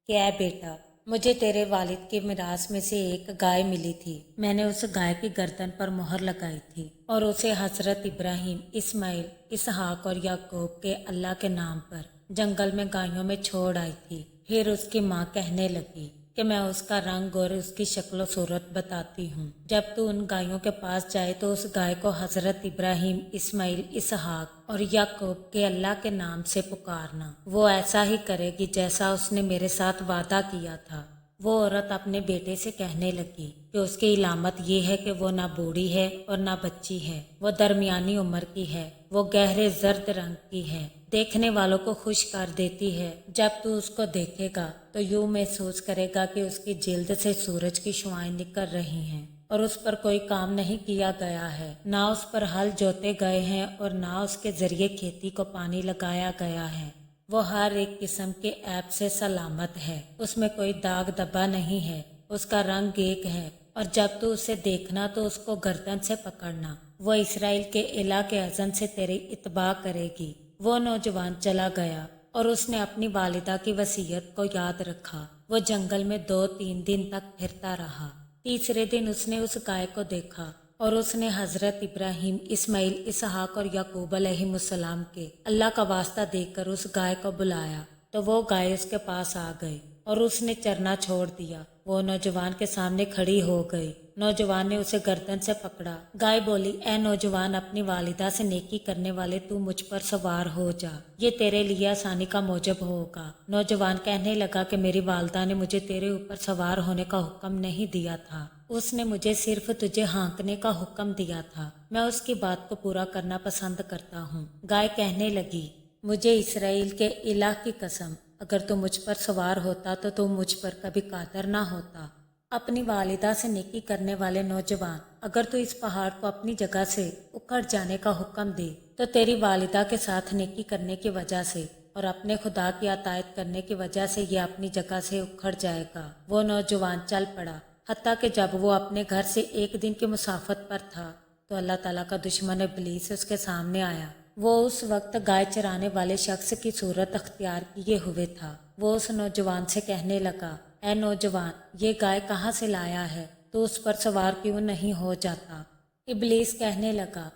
کہ اے بیٹا، مجھے تیرے والد کی میراث میں سے ایک گائے ملی تھی۔ میں نے اس گائے کی گردن پر مہر لگائی تھی اور اسے حضرت ابراہیم، اسماعیل، اسحاق اور یعقوب کے اللہ کے نام پر جنگل میں گایوں میں چھوڑ آئی تھی۔ پھر اس کی ماں کہنے لگی کہ میں اس کا رنگ اور اس کی شکل و صورت بتاتی ہوں۔ جب تو ان گایوں کے پاس جائے تو اس گائے کو حضرت ابراہیم، اسماعیل، اسحاق اور یعقوب کے اللہ کے نام سے پکارنا۔ وہ ایسا ہی کرے گی جیسا اس نے میرے ساتھ وعدہ کیا تھا۔ وہ عورت اپنے بیٹے سے کہنے لگی کہ اس کی علامت یہ ہے کہ وہ نہ بوڑھی ہے اور نہ بچی ہے، وہ درمیانی عمر کی ہے، وہ گہرے زرد رنگ کی ہے، دیکھنے والوں کو خوش کر دیتی ہے۔ جب تو اس کو دیکھے گا تو یوں محسوس کرے گا کہ اس کی جلد سے سورج کی شعاعیں نکل رہی ہیں اور اس پر کوئی کام نہیں کیا گیا ہے، نہ اس پر ہل جوتے گئے ہیں اور نہ اس کے ذریعے کھیتی کو پانی لگایا گیا ہے۔ وہ ہر ایک قسم کے عیب سے سلامت ہے، اس میں کوئی داغ دبا نہیں ہے، اس کا رنگ ایک ہے، اور جب تو اسے دیکھنا تو اس کو گردن سے پکڑنا۔ وہ اسرائیل کے الہ کے اذن سے تیری اتباع کرے گی۔ وہ نوجوان چلا گیا اور اس نے اپنی والدہ کی وصیت کو یاد رکھا۔ وہ جنگل میں 2-3 دن تک پھرتا رہا۔ تیسرے دن اس نے اس گائے کو دیکھا اور اس نے حضرت ابراہیم، اسماعیل، اسحاق اور یعقوب علیہ السلام کے اللہ کا واسطہ دے کر اس گائے کو بلایا تو وہ گائے اس کے پاس آ گئی اور اس نے چرنا چھوڑ دیا۔ وہ نوجوان کے سامنے کھڑی ہو گئی۔ نوجوان نے اسے گردن سے پکڑا۔ گائے بولی، اے نوجوان، اپنی والدہ سے نیکی کرنے والے، تو مجھ پر سوار ہو جا، یہ تیرے لیے آسانی کا موجب ہوگا۔ نوجوان کہنے لگا کہ میری والدہ نے مجھے تیرے اوپر سوار ہونے کا حکم نہیں دیا تھا، اس نے مجھے صرف تجھے ہانکنے کا حکم دیا تھا۔ میں اس کی بات کو پورا کرنا پسند کرتا ہوں۔ گائے کہنے لگی، مجھے اسرائیل کے الہ کی قسم، اگر تو مجھ پر سوار ہوتا تو مجھ پر کبھی قادر نہ ہوتا۔ اپنی والدہ سے نیکی کرنے والے نوجوان، اگر تو اس پہاڑ کو اپنی جگہ سے اکھڑ جانے کا حکم دے تو تیری والدہ کے ساتھ نیکی کرنے کی وجہ سے اور اپنے خدا کی اطاعت کرنے کی وجہ سے یہ اپنی جگہ سے اکھڑ جائے گا۔ وہ نوجوان چل پڑا، حتیٰ کہ جب وہ اپنے گھر سے 1 دن کی مسافت پر تھا تو اللہ تعالیٰ کا دشمن ابلیس اس کے سامنے آیا۔ وہ اس وقت گائے چرانے والے شخص کی صورت اختیار کیے ہوئے تھا۔ وہ اس نوجوان سے کہنے لگا، اے نوجوان، یہ گائے کہاں سے لایا ہے؟ تو اس پر سوار کیوں نہیں ہو جاتا؟ ابلیس کہنے لگا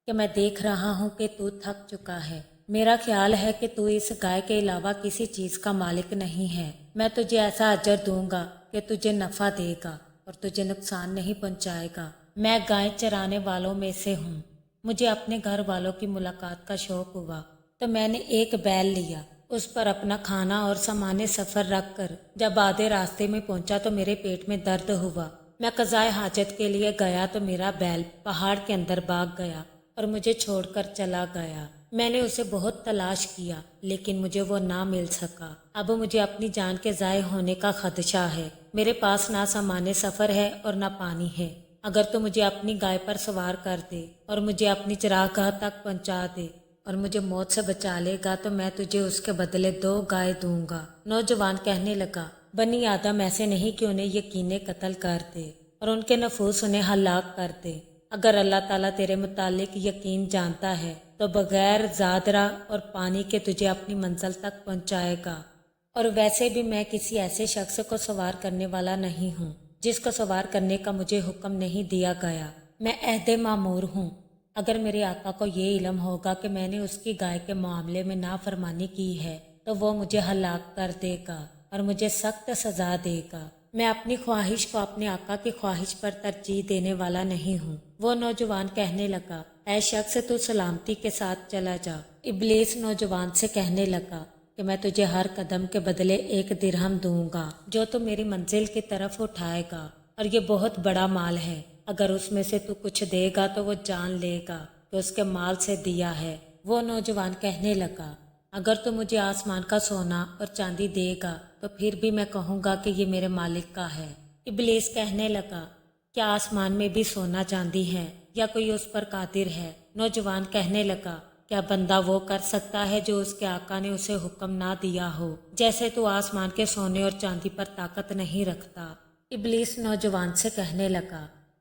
کہ میں دیکھ رہا ہوں کہ تو تھک چکا ہے، میرا خیال ہے کہ تو اس گائے کے علاوہ کسی چیز کا مالک نہیں ہے۔ میں تجھے ایسا اجر دوں گا کہ تجھے نفع دے گا اور تجھے نقصان نہیں پہنچائے گا۔ میں گائے چرانے والوں میں سے ہوں۔ مجھے اپنے گھر والوں کی ملاقات کا شوق ہوا تو میں نے ایک بیل لیا، اس پر اپنا کھانا اور سامان سفر رکھ کر جب آدھے راستے میں پہنچا تو میرے پیٹ میں درد ہوا۔ میں قضائے حاجت کے لیے گیا تو میرا بیل پہاڑ کے اندر بھاگ گیا اور مجھے چھوڑ کر چلا گیا۔ میں نے اسے بہت تلاش کیا لیکن مجھے وہ نہ مل سکا۔ اب مجھے اپنی جان کے ضائع ہونے کا خدشہ ہے۔ میرے پاس نہ سامان سفر ہے اور نہ پانی ہے۔ اگر تو مجھے اپنی گائے پر سوار کر دے اور مجھے اپنی چراگاہ تک پہنچا دے اور مجھے موت سے بچا لے گا تو میں تجھے اس کے بدلے 2 گائے دوں گا۔ نوجوان کہنے لگا، بنی آدم ایسے نہیں کہ انہیں یقینے قتل کر دے اور ان کے نفوس انہیں ہلاک کر دے۔ اگر اللہ تعالیٰ تیرے متعلق یقین جانتا ہے تو بغیر زادرہ اور پانی کے تجھے اپنی منزل تک پہنچائے گا۔ اور ویسے بھی میں کسی ایسے شخص کو سوار کرنے والا نہیں ہوں جس کو سوار کرنے کا مجھے حکم نہیں دیا گیا۔ میں عہد مامور ہوں۔ اگر میرے آقا کو یہ علم ہوگا کہ میں نے اس کی گائے کے معاملے میں نافرمانی کی ہے تو وہ مجھے ہلاک کر دے گا اور مجھے سخت سزا دے گا۔ میں اپنی خواہش کو اپنے آقا کی خواہش پر ترجیح دینے والا نہیں ہوں۔ وہ نوجوان کہنے لگا، اے شخص، تو سلامتی کے ساتھ چلا جا۔ ابلیس نوجوان سے کہنے لگا کہ میں تجھے ہر قدم کے بدلے 1 درہم دوں گا جو تو میری منزل کی طرف اٹھائے گا، اور یہ بہت بڑا مال ہے۔ اگر اس میں سے تو کچھ دے گا تو وہ جان لے گا کہ اس کے مال سے دیا ہے۔ وہ نوجوان کہنے لگا، اگر تو مجھے آسمان کا سونا اور چاندی دے گا تو پھر بھی میں کہوں گا کہ یہ میرے مالک کا ہے۔ ابلیس کہنے لگا، کیا آسمان میں بھی سونا چاندی ہے یا کوئی اس پر قادر ہے؟ نوجوان کہنے لگا، کیا بندہ وہ کر سکتا ہے جو اس کے آقا نے اسے حکم نہ دیا ہو؟ جیسے تو آسمان کے سونے اور چاندی پر طاقت نہیں رکھتا۔ ابلیس نوجوان سے کہنے لگا،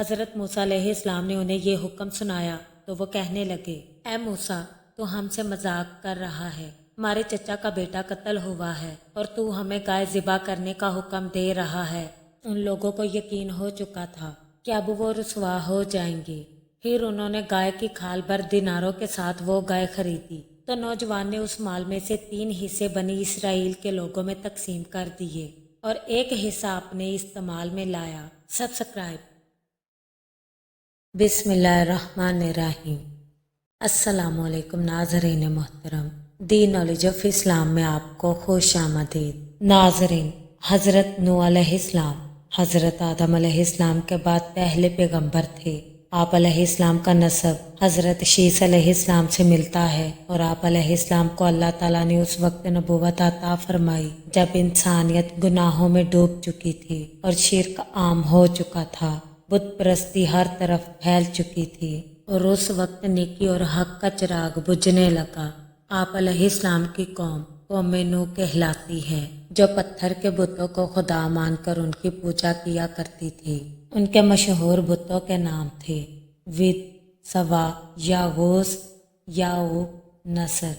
حضرت موسیٰ علیہ السلام نے انہیں یہ حکم سنایا تو وہ کہنے لگے، اے موسیٰ، تو ہم سے مذاق کر رہا ہے؟ ہمارے چچا کا بیٹا قتل ہوا ہے اور تو ہمیں گائے ذبح کرنے کا حکم دے رہا ہے۔ ان لوگوں کو یقین ہو چکا تھا کہ اب وہ رسوا ہو جائیں گے۔ پھر انہوں نے گائے کی کھال بھر دیناروں کے ساتھ وہ گائے خریدی تو نوجوان نے اس مال میں سے 3 حصے بنی اسرائیل کے لوگوں میں تقسیم کر دیے اور 1 حصہ اپنے استعمال میں لایا۔ سبسکرائب۔ بسم اللہ الرحمن الرحیم۔ السلام علیکم ناظرین محترم، دی نالج آف اسلام میں آپ کو خوش آمدید۔ ناظرین، حضرت نوح علیہ السلام حضرت آدم علیہ السلام کے بعد پہلے پیغمبر تھے۔ آپ علیہ السلام کا نسب حضرت شیس علیہ السلام سے ملتا ہے اور آپ علیہ السلام کو اللہ تعالیٰ نے اس وقت نبوت عطا فرمائی جب انسانیت گناہوں میں ڈوب چکی تھی اور شرک عام ہو چکا تھا، بت پرستی ہر طرف پھیل چکی تھی اور اس وقت نیکی اور حق کا چراغ بجھنے لگا۔ آپ علیہ السلام کی قوم نوح کہلاتی ہے، جو پتھر کے بتوں کو خدا مان کر ان کی پوجا کیا کرتی تھی۔ ان کے مشہور بتوں کے نام تھے ود، سوا، یاغوس، یاؤق، نصر۔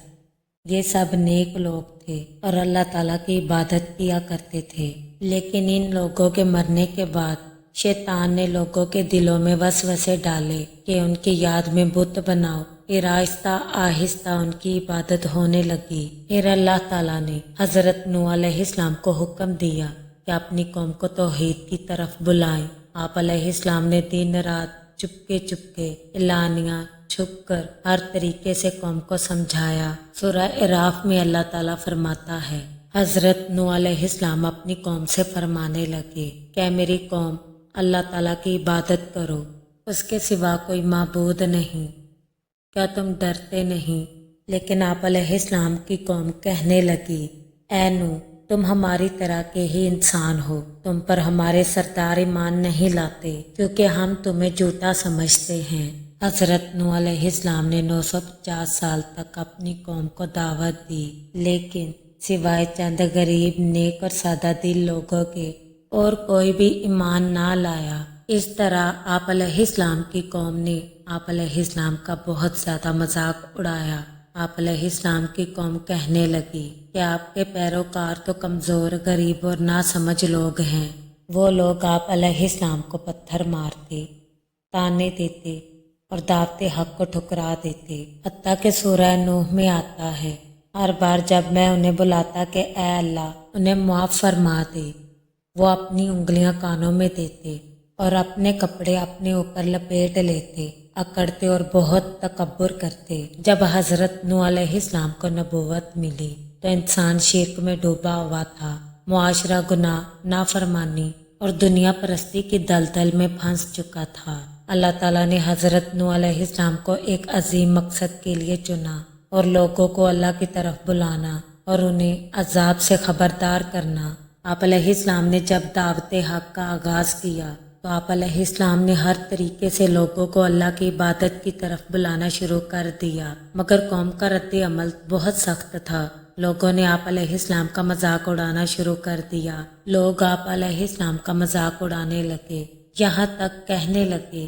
یہ سب نیک لوگ تھے اور اللہ تعالیٰ کی عبادت کیا کرتے تھے، لیکن ان لوگوں کے مرنے کے بعد شیطان نے لوگوں کے دلوں میں وسوسے ڈالے کہ ان کی یاد میں بت بناؤ۔ پھر آہستہ آہستہ ان کی عبادت ہونے لگی۔ پھر اللہ تعالیٰ نے حضرت نوح علیہ السلام کو حکم دیا کہ اپنی قوم کو توحید کی طرف بلائیں۔ آپ علیہ السلام نے دن رات چپکے اعلانیہ چھپ کر ہر طریقے سے قوم کو سمجھایا۔ سورہ اعراف میں اللہ تعالیٰ فرماتا ہے، حضرت نوح علیہ السلام اپنی قوم سے فرمانے لگے کہ میری قوم، اللہ تعالیٰ کی عبادت کرو، اس کے سوا کوئی معبود نہیں۔ کیا تم ڈرتے نہیں؟ لیکن آپ علیہ السلام کی قوم کہنے لگی، اے نوح، تم ہماری طرح کے ہی انسان ہو، تم پر ہمارے سردار ایمان نہیں لاتے کیونکہ ہم تمہیں جھوٹا سمجھتے ہیں۔ حضرت نوح علیہ السلام نے 950 سال تک اپنی قوم کو دعوت دی، لیکن سوائے چند غریب، نیک اور سادہ دل لوگوں کے اور کوئی بھی ایمان نہ لایا۔ اس طرح آپ علیہ السلام کی قوم نے آپ علیہ السلام کا بہت زیادہ مذاق اڑایا۔ آپ علیہ السلام کی قوم کہنے لگی کہ آپ کے پیروکار تو کمزور، غریب اور ناسمجھ لوگ ہیں۔ وہ لوگ آپ علیہ السلام کو پتھر مارتے، تانے دیتے اور دعوت حق کو ٹھکرا دیتے، حتیٰ کہ سورہ نوح میں آتا ہے، ہر بار جب میں انہیں بلاتا کہ اے اللہ انہیں معاف فرما دے، وہ اپنی انگلیاں کانوں میں دیتے اور اپنے کپڑے اپنے اوپر لپیٹ لیتے، اکڑتے اور بہت تکبر کرتے۔ جب حضرت نوح علیہ السلام کو نبوت ملی تو انسان شرک میں ڈوبا ہوا تھا، معاشرہ گناہ، نافرمانی اور دنیا پرستی کی دلدل میں پھنس چکا تھا۔ اللہ تعالیٰ نے حضرت نوح علیہ السلام کو ایک عظیم مقصد کے لیے چنا اور لوگوں کو اللہ کی طرف بلانا اور انہیں عذاب سے خبردار کرنا۔ آپ علیہ السلام نے جب دعوت حق کا آغاز کیا تو آپ علیہ السلام نے ہر طریقے سے لوگوں کو اللہ کی عبادت کی طرف بلانا شروع کر دیا، مگر قوم کا رد عمل بہت سخت تھا۔ لوگوں نے آپ علیہ السلام کا مذاق اڑانا شروع کر دیا۔ لوگ آپ علیہ السلام کا مذاق اڑانے لگے، یہاں تک کہنے لگے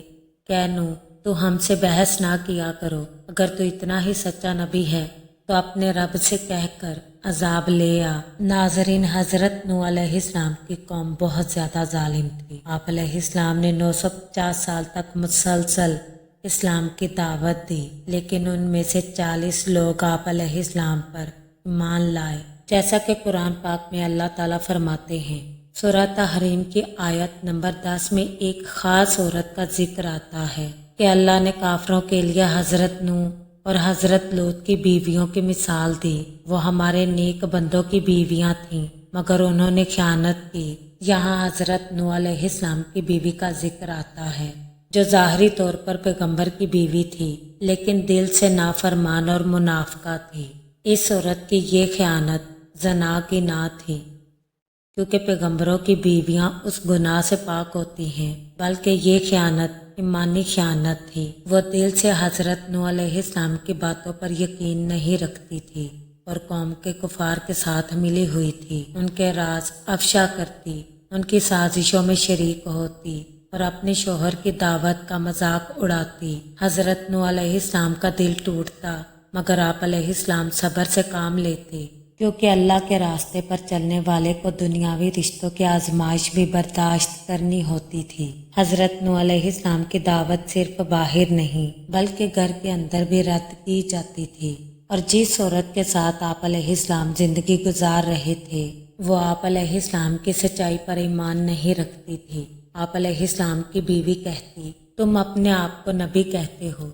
کہ نوح، تو ہم سے بحث نہ کیا کرو، اگر تو اتنا ہی سچا نبی ہے تو اپنے رب سے کہہ کر عذاب لے آ۔ ناظرین، حضرت نوح علیہ السلام کی قوم بہت زیادہ ظالم تھی۔ آپ علیہ السلام نے 950 سال تک مسلسل اسلام کی دعوت دی، لیکن ان میں سے 40 لوگ آپ علیہ السلام پر ایمان لائے، جیسا کہ قرآن پاک میں اللہ تعالیٰ فرماتے ہیں۔ سورہ تحریم کی آیت نمبر 10 میں ایک خاص عورت کا ذکر آتا ہے کہ اللہ نے کافروں کے لیے حضرت نوح اور حضرت لوط کی بیویوں کی مثال دی۔ وہ ہمارے نیک بندوں کی بیویاں تھیں، مگر انہوں نے خیانت کی۔ یہاں حضرت نوح علیہ السلام کی بیوی کا ذکر آتا ہے، جو ظاہری طور پر پیغمبر کی بیوی تھی، لیکن دل سے نافرمان اور منافقہ تھی۔ اس عورت کی یہ خیانت زنا کی نہ تھی، کیونکہ پیغمبروں کی بیویاں اس گناہ سے پاک ہوتی ہیں، بلکہ یہ خیانت ایمانی خیانت تھی۔ وہ دل سے حضرت نوح علیہ السلام کی باتوں پر یقین نہیں رکھتی تھی اور قوم کے کفار کے ساتھ ملی ہوئی تھی، ان کے راز افشا کرتی، ان کی سازشوں میں شریک ہوتی اور اپنے شوہر کی دعوت کا مذاق اڑاتی۔ حضرت نوح علیہ السلام کا دل ٹوٹتا، مگر آپ علیہ السلام صبر سے کام لیتے، کیونکہ اللہ کے راستے پر چلنے والے کو دنیاوی رشتوں کی آزمائش بھی برداشت کرنی ہوتی تھی۔ حضرت نوح علیہ السلام کی دعوت صرف باہر نہیں بلکہ گھر کے اندر بھی رد کی جاتی تھی، اور جس عورت کے ساتھ آپ علیہ السلام زندگی گزار رہے تھے وہ آپ علیہ السلام کی سچائی پر ایمان نہیں رکھتی تھی۔ آپ علیہ السلام کی بیوی کہتی، تم اپنے آپ کو نبی کہتے ہو،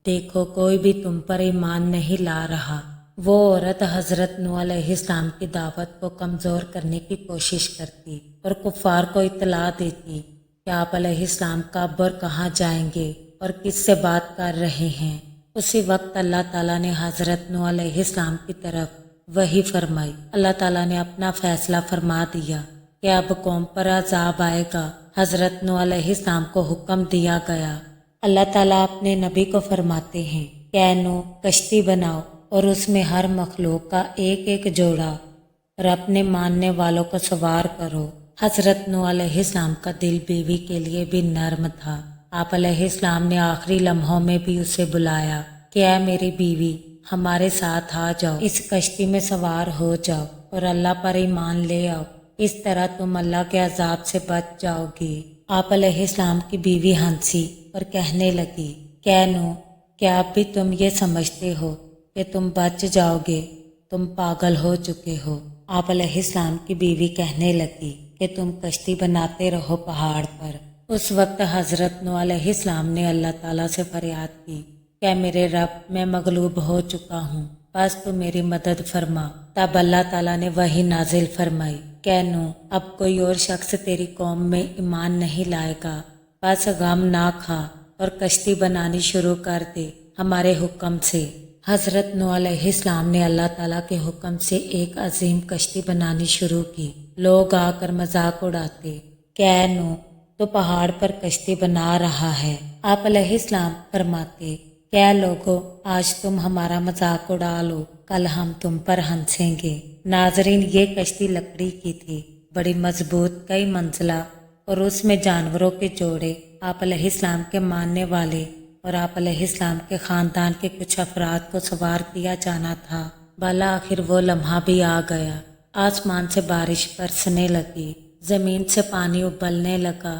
دیکھو کوئی بھی تم پر ایمان نہیں لا رہا۔ وہ عورت حضرت نوح علیہ السلام کی دعوت کو کمزور کرنے کی کوشش کرتی اور کفار کو اطلاع دیتی کہ آپ علیہ السلام کب اور کہاں جائیں گے اور کس سے بات کر رہے ہیں۔ اسی وقت اللہ تعالیٰ نے حضرت نوح علیہ السلام کی طرف وحی فرمائی۔ اللہ تعالیٰ نے اپنا فیصلہ فرما دیا کہ اب قوم پر عذاب آئے گا۔ حضرت نوح علیہ السلام کو حکم دیا گیا۔ اللہ تعالیٰ اپنے نبی کو فرماتے ہیں کہ اے نوح، کشتی بناؤ اور اس میں ہر مخلوق کا ایک ایک جوڑا اور اپنے ماننے والوں کو سوار کرو۔ حضرت نوح علیہ السلام کا دل بیوی کے لیے بھی نرم تھا۔ آپ علیہ السلام نے آخری لمحوں میں بھی اسے بلایا کہ اے میری بیوی، ہمارے ساتھ آ جاؤ، اس کشتی میں سوار ہو جاؤ اور اللہ پر ایمان لے آؤ، اس طرح تم اللہ کے عذاب سے بچ جاؤ گی۔ آپ علیہ السلام کی بیوی ہنسی اور کہنے لگی کہ اے نوح، کیا اب بھی تم یہ سمجھتے ہو کہ تم بچ جاؤ گے؟ تم پاگل ہو چکے ہو۔ آپ علیہ السلام کی بیوی کہنے لگی کہ تم کشتی بناتے رہو پہاڑ پر۔ اس وقت حضرت نوح علیہ السلام نے اللہ تعالیٰ سے فریاد کی کہ اے میرے رب، میں مغلوب ہو چکا ہوں، بس تو میری مدد فرما۔ تب اللہ تعالیٰ نے وحی نازل فرمائی کہ اے نوح، اب کوئی اور شخص تیری قوم میں ایمان نہیں لائے گا، بس غم نہ کھا اور کشتی بنانی شروع کر دے ہمارے حکم سے۔ حضرت نوح علیہ السلام نے اللہ تعالیٰ کے حکم سے ایک عظیم کشتی بنانی شروع کی۔ لوگ آ کر مذاق اڑاتے کہ اے نوح، تو پہاڑ پر کشتی بنا رہا ہے۔ آپ علیہ السلام فرماتے کہ اے لوگو، آج تم ہمارا مذاق اڑا لو، کل ہم تم پر ہنسیں گے۔ ناظرین، یہ کشتی لکڑی کی تھی، بڑی مضبوط، کئی منزلہ، اور اس میں جانوروں کے جوڑے، آپ علیہ السلام کے ماننے والے اور آپ علیہ السلام کے خاندان کے کچھ افراد کو سوار کیا جانا تھا۔ بالآخر وہ لمحہ بھی آ گیا۔ آسمان سے بارش برسنے لگی، زمین سے پانی ابلنے لگا،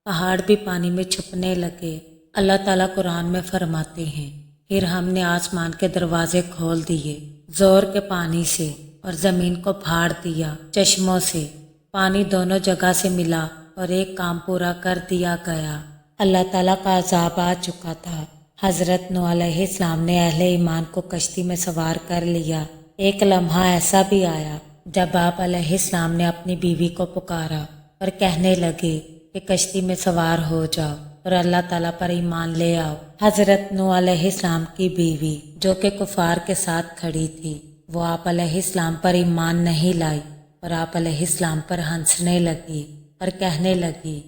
پہاڑ بھی پانی میں چھپنے لگے۔ اللہ تعالیٰ قرآن میں فرماتے ہیں، پھر ہم نے آسمان کے دروازے کھول دیے زور کے پانی سے اور زمین کو پھاڑ دیا چشموں سے۔ پانی دونوں جگہ سے ملا اور ایک کام پورا کر دیا گیا۔ اللہ تعالیٰ کا عذاب آ چکا تھا۔ حضرت نوح علیہ السلام نے اہل ایمان کو کشتی میں سوار کر لیا۔ ایک لمحہ ایسا بھی آیا جب آپ علیہ السلام نے اپنی بیوی کو پکارا اور کہنے لگے کہ کشتی میں سوار ہو جاؤ اور اللہ تعالیٰ پر ایمان لے آؤ۔ حضرت نوح علیہ السلام کی بیوی جو کہ کفار کے ساتھ کھڑی تھی، وہ آپ علیہ السلام پر ایمان نہیں لائی اور آپ علیہ السلام پر ہنسنے لگی اور کہنے لگی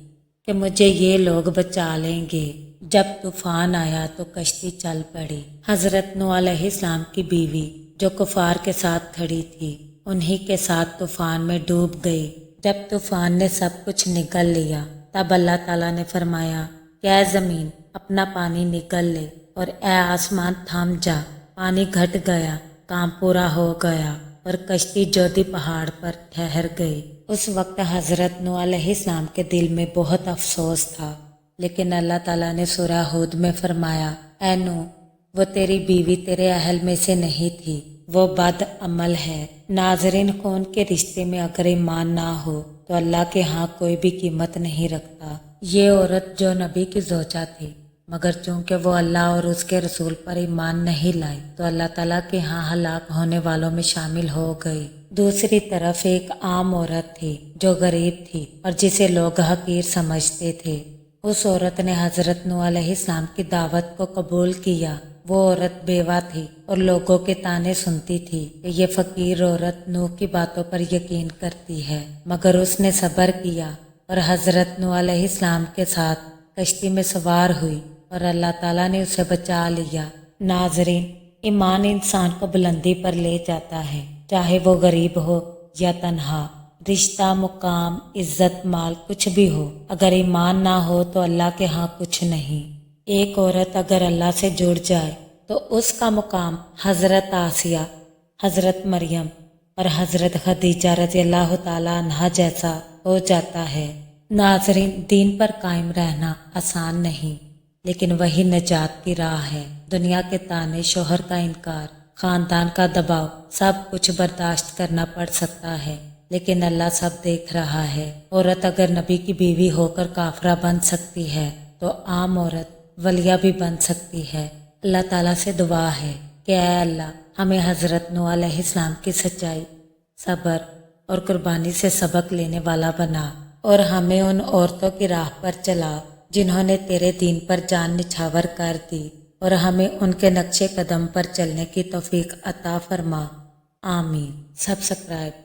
کہ مجھے یہ لوگ بچا لیں گے۔ جب طوفان آیا تو کشتی چل پڑی۔ حضرت نوح علیہ السلام کی بیوی جو کفار کے ساتھ کھڑی تھی، انہی کے ساتھ طوفان میں ڈوب گئی۔ جب طوفان نے سب کچھ نگل لیا، تب اللہ تعالیٰ نے فرمایا کہ اے زمین، اپنا پانی نگل لے، اور اے آسمان، تھم جا۔ پانی گھٹ گیا، کام پورا ہو گیا اور کشتی جودی پہاڑ پر ٹھہر گئی۔ اس وقت حضرت نوح علیہ السلام کے دل میں بہت افسوس تھا، لیکن اللہ تعالیٰ نے سورہ ہود میں فرمایا، اے نوح، وہ تیری بیوی تیرے اہل میں سے نہیں تھی، وہ بد عمل ہے۔ ناظرین، خون کے رشتے میں اگر ایمان نہ ہو تو اللہ کے ہاں کوئی بھی قیمت نہیں رکھتا۔ یہ عورت جو نبی کی زوجہ تھی، مگر چونکہ وہ اللہ اور اس کے رسول پر ایمان نہیں لائی تو اللہ تعالیٰ کے ہاں ہلاک ہونے والوں میں شامل ہو گئی۔ دوسری طرف ایک عام عورت تھی جو غریب تھی اور جسے لوگ حقیر سمجھتے تھے۔ اس عورت نے حضرت نوح علیہ السلام کی دعوت کو قبول کیا۔ وہ عورت بیوہ تھی اور لوگوں کے طعنے سنتی تھی کہ یہ فقیر عورت نوح کی باتوں پر یقین کرتی ہے، مگر اس نے صبر کیا اور حضرت نوح علیہ السلام کے ساتھ کشتی میں سوار ہوئی اور اللہ تعالیٰ نے اسے بچا لیا۔ ناظرین، ایمان انسان کو بلندی پر لے جاتا ہے، چاہے وہ غریب ہو یا تنہا، رشتہ مقام عزت مال کچھ بھی ہو، اگر ایمان نہ ہو تو اللہ کے ہاں کچھ نہیں۔ ایک عورت اگر اللہ سے جڑ جائے تو اس کا مقام حضرت آسیہ، حضرت مریم اور حضرت خدیجہ رضی اللہ تعالیٰ عنہا جیسا ہو جاتا ہے۔ ناظرین، دین پر قائم رہنا آسان نہیں، لیکن وہی نجات کی راہ ہے۔ دنیا کے طعنے، شوہر کا انکار، خاندان کا دباؤ، سب کچھ برداشت کرنا پڑ سکتا ہے، لیکن اللہ سب دیکھ رہا ہے۔ عورت اگر نبی کی بیوی ہو کر کافرہ بن سکتی ہے تو عام عورت ولیہ بھی بن سکتی ہے۔ اللہ تعالیٰ سے دعا ہے کہ اے اللہ، ہمیں حضرت نوح علیہ السلام کی سچائی، صبر اور قربانی سے سبق لینے والا بنا، اور ہمیں ان عورتوں کی راہ پر چلا جنہوں نے تیرے دین پر جان نچھاور کر دی، اور ہمیں ان کے نقش قدم پر چلنے کی توفیق عطا فرما۔ آمین۔ سبسکرائب